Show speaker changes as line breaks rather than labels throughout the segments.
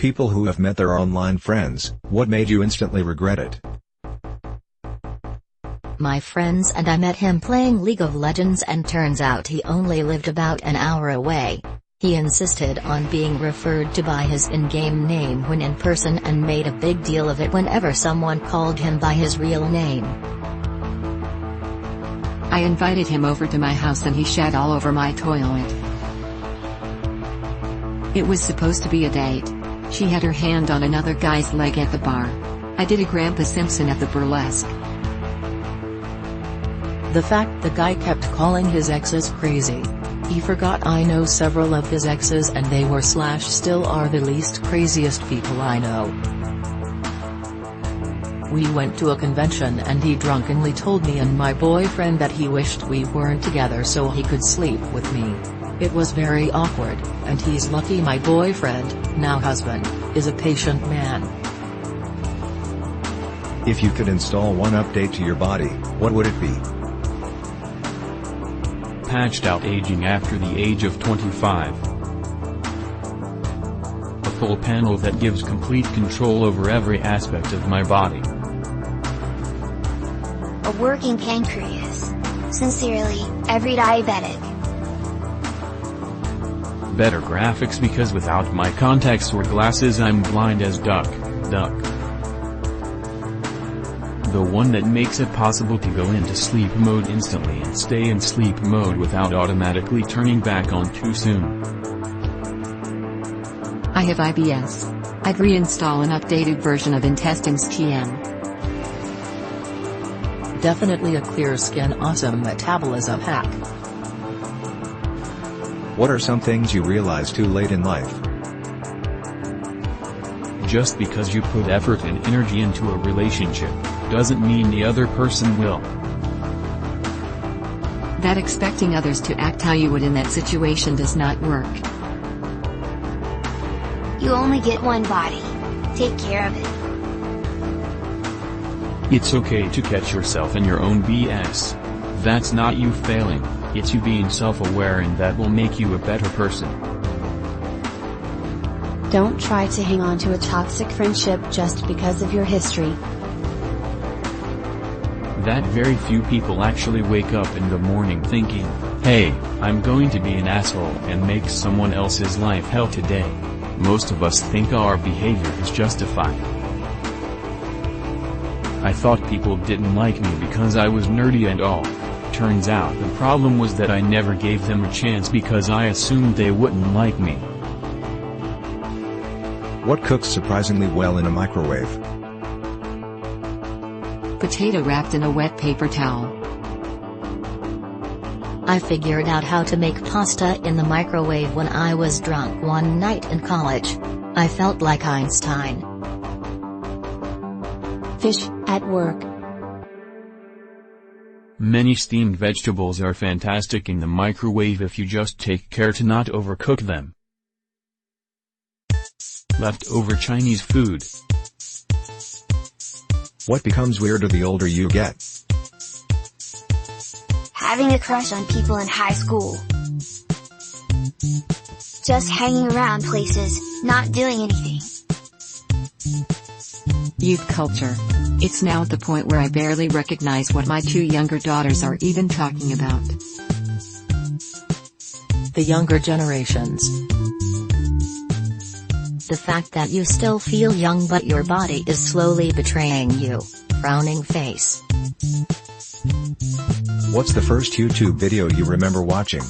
people who have met their online friends. What made you instantly regret it?
My friends and I met him playing League of Legends, and turns out he only lived about an hour away. He insisted on being referred to by his in-game name when in person and made a big deal of it whenever someone called him by his real name.
I invited him over to my house and he shat all over my toilet. It was supposed to be a date. She had her hand on another guy's leg at the bar. I did a Grandpa Simpson at the burlesque.
The fact the guy kept calling his exes crazy. He forgot I know several of his exes and they were / still are the least craziest people I know. We went to a convention and he drunkenly told me and my boyfriend that he wished we weren't together so he could sleep with me. It was very awkward, and he's lucky my boyfriend, now husband, is a patient man.
If you could install one update to your body, what would it be?
Patched out aging after the age of 25. A full panel that gives complete control over every aspect of my body.
A working pancreas. Sincerely, every diabetic.
Better graphics because without my contacts or glasses I'm blind as duck. The one that makes it possible to go into sleep mode instantly and stay in sleep mode without automatically turning back on too soon.
I have IBS. I'd reinstall an updated version of Intestines TM.
Definitely a clear skin awesome metabolism hack.
What are some things you realize too late in life?
Just because you put effort and energy into a relationship, doesn't mean the other person will.
That expecting others to act how you would in that situation does not work.
You only get one body. Take care of it.
It's okay to catch yourself in your own BS. That's not you failing, it's you being self-aware, and that will make you a better person.
Don't try to hang on to a toxic friendship just because of your history.
That very few people actually wake up in the morning thinking, hey, I'm going to be an asshole and make someone else's life hell today. Most of us think our behavior is justified. I thought people didn't like me because I was nerdy and all. Turns out the problem was that I never gave them a chance because I assumed they wouldn't like me.
What cooks surprisingly well in a microwave?
Potato wrapped in a wet paper towel.
I figured out how to make pasta in the microwave when I was drunk one night in college. I felt like Einstein.
Fish at work.
Many steamed vegetables are fantastic in the microwave if you just take care to not overcook them. Leftover Chinese food.
What becomes weirder the older you get?
Having a crush on people in high school. Just hanging around places, not doing anything.
Youth culture. It's now at the point where I barely recognize what my two younger daughters are even talking about.
The younger generations.
The fact that you still feel young but your body is slowly betraying you. Frowning face.
What's the first YouTube video you remember watching?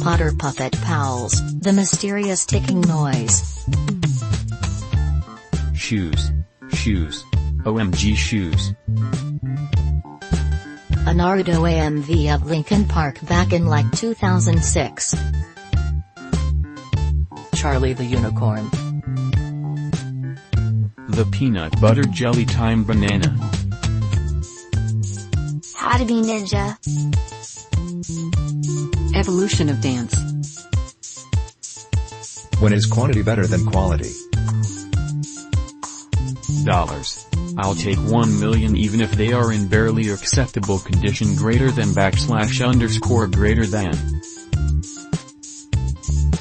Potter Puppet Pals, the mysterious ticking noise.
Shoes. OMG shoes.
A Naruto AMV of Linkin Park back in like 2006.
Charlie the Unicorn.
The peanut butter jelly time banana.
How to be ninja.
Evolution of dance.
When is quantity better than quality?
Dollars. I'll take 1 million even if they are in barely acceptable condition greater than / greater than.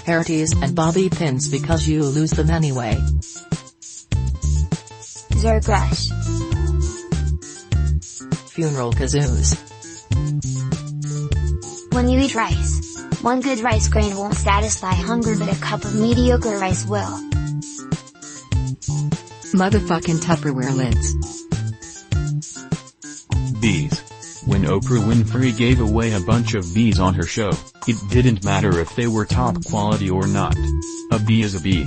hair tees and bobby pins because you lose them anyway.
Zergrush.
Funeral kazoos.
When you eat rice, one good rice grain won't satisfy hunger, but a cup of mediocre rice will.
Motherfucking Tupperware lids.
Bees. When Oprah Winfrey gave away a bunch of bees on her show, it didn't matter if they were top quality or not. A bee is a bee.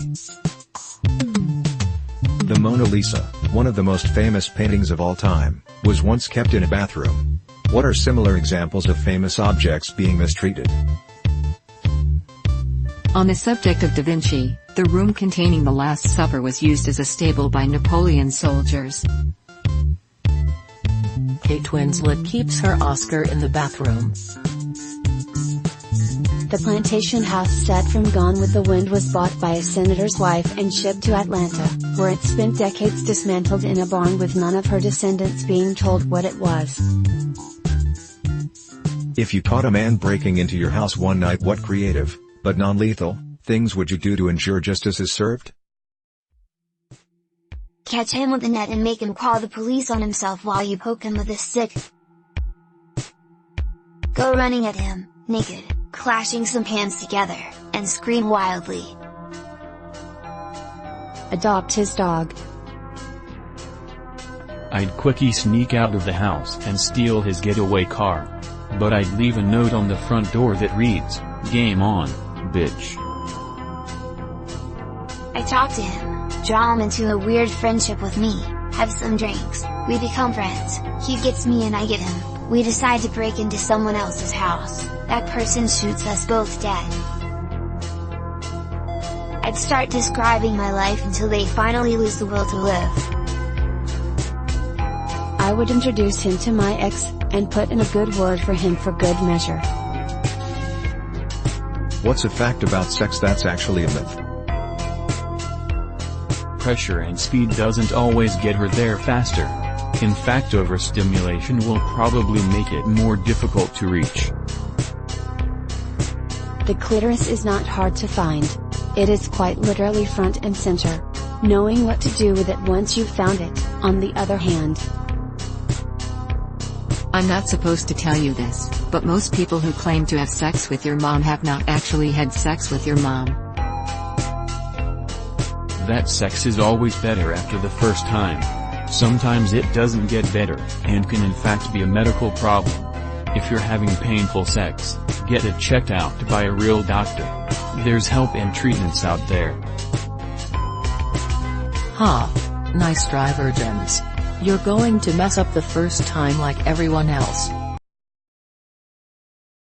The Mona Lisa, one of the most famous paintings of all time, was once kept in a bathroom. What are similar examples of famous objects being mistreated?
On the subject of Da Vinci, the room containing the Last Supper was used as a stable by Napoleon's soldiers.
Kate Winslet keeps her Oscar in the bathroom.
The plantation house set from Gone with the Wind was bought by a senator's wife and shipped to Atlanta, where it spent decades dismantled in a barn with none of her descendants being told what it was.
If you caught a man breaking into your house one night, what creative, but non-lethal, things would you do to ensure justice is served?
Catch him with a net and make him call the police on himself while you poke him with a stick. Go running at him, naked, clashing some pans together, and scream wildly.
Adopt his dog.
I'd quickie sneak out of the house and steal his getaway car. But I'd leave a note on the front door that reads, "Game on, bitch."
I talk to him, draw him into a weird friendship with me, have some drinks, we become friends, he gets me and I get him, we decide to break into someone else's house, that person shoots us both dead. I'd start describing my life until they finally lose the will to live.
I would introduce him to my ex, and put in a good word for him for good measure.
What's a fact about sex that's actually a myth?
Pressure and speed doesn't always get her there faster. In fact, overstimulation will probably make it more difficult to reach.
The clitoris is not hard to find. It is quite literally front and center. Knowing what to do with it once you've found it, on the other hand.
I'm not supposed to tell you this, but most people who claim to have sex with your mom have not actually had sex with your mom.
That sex is always better after the first time. Sometimes it doesn't get better, and can in fact be a medical problem. If you're having painful sex, get it checked out by a real doctor. There's help and treatments out there.
Ha! Nice try, virgins. You're going to mess up the first time like everyone else.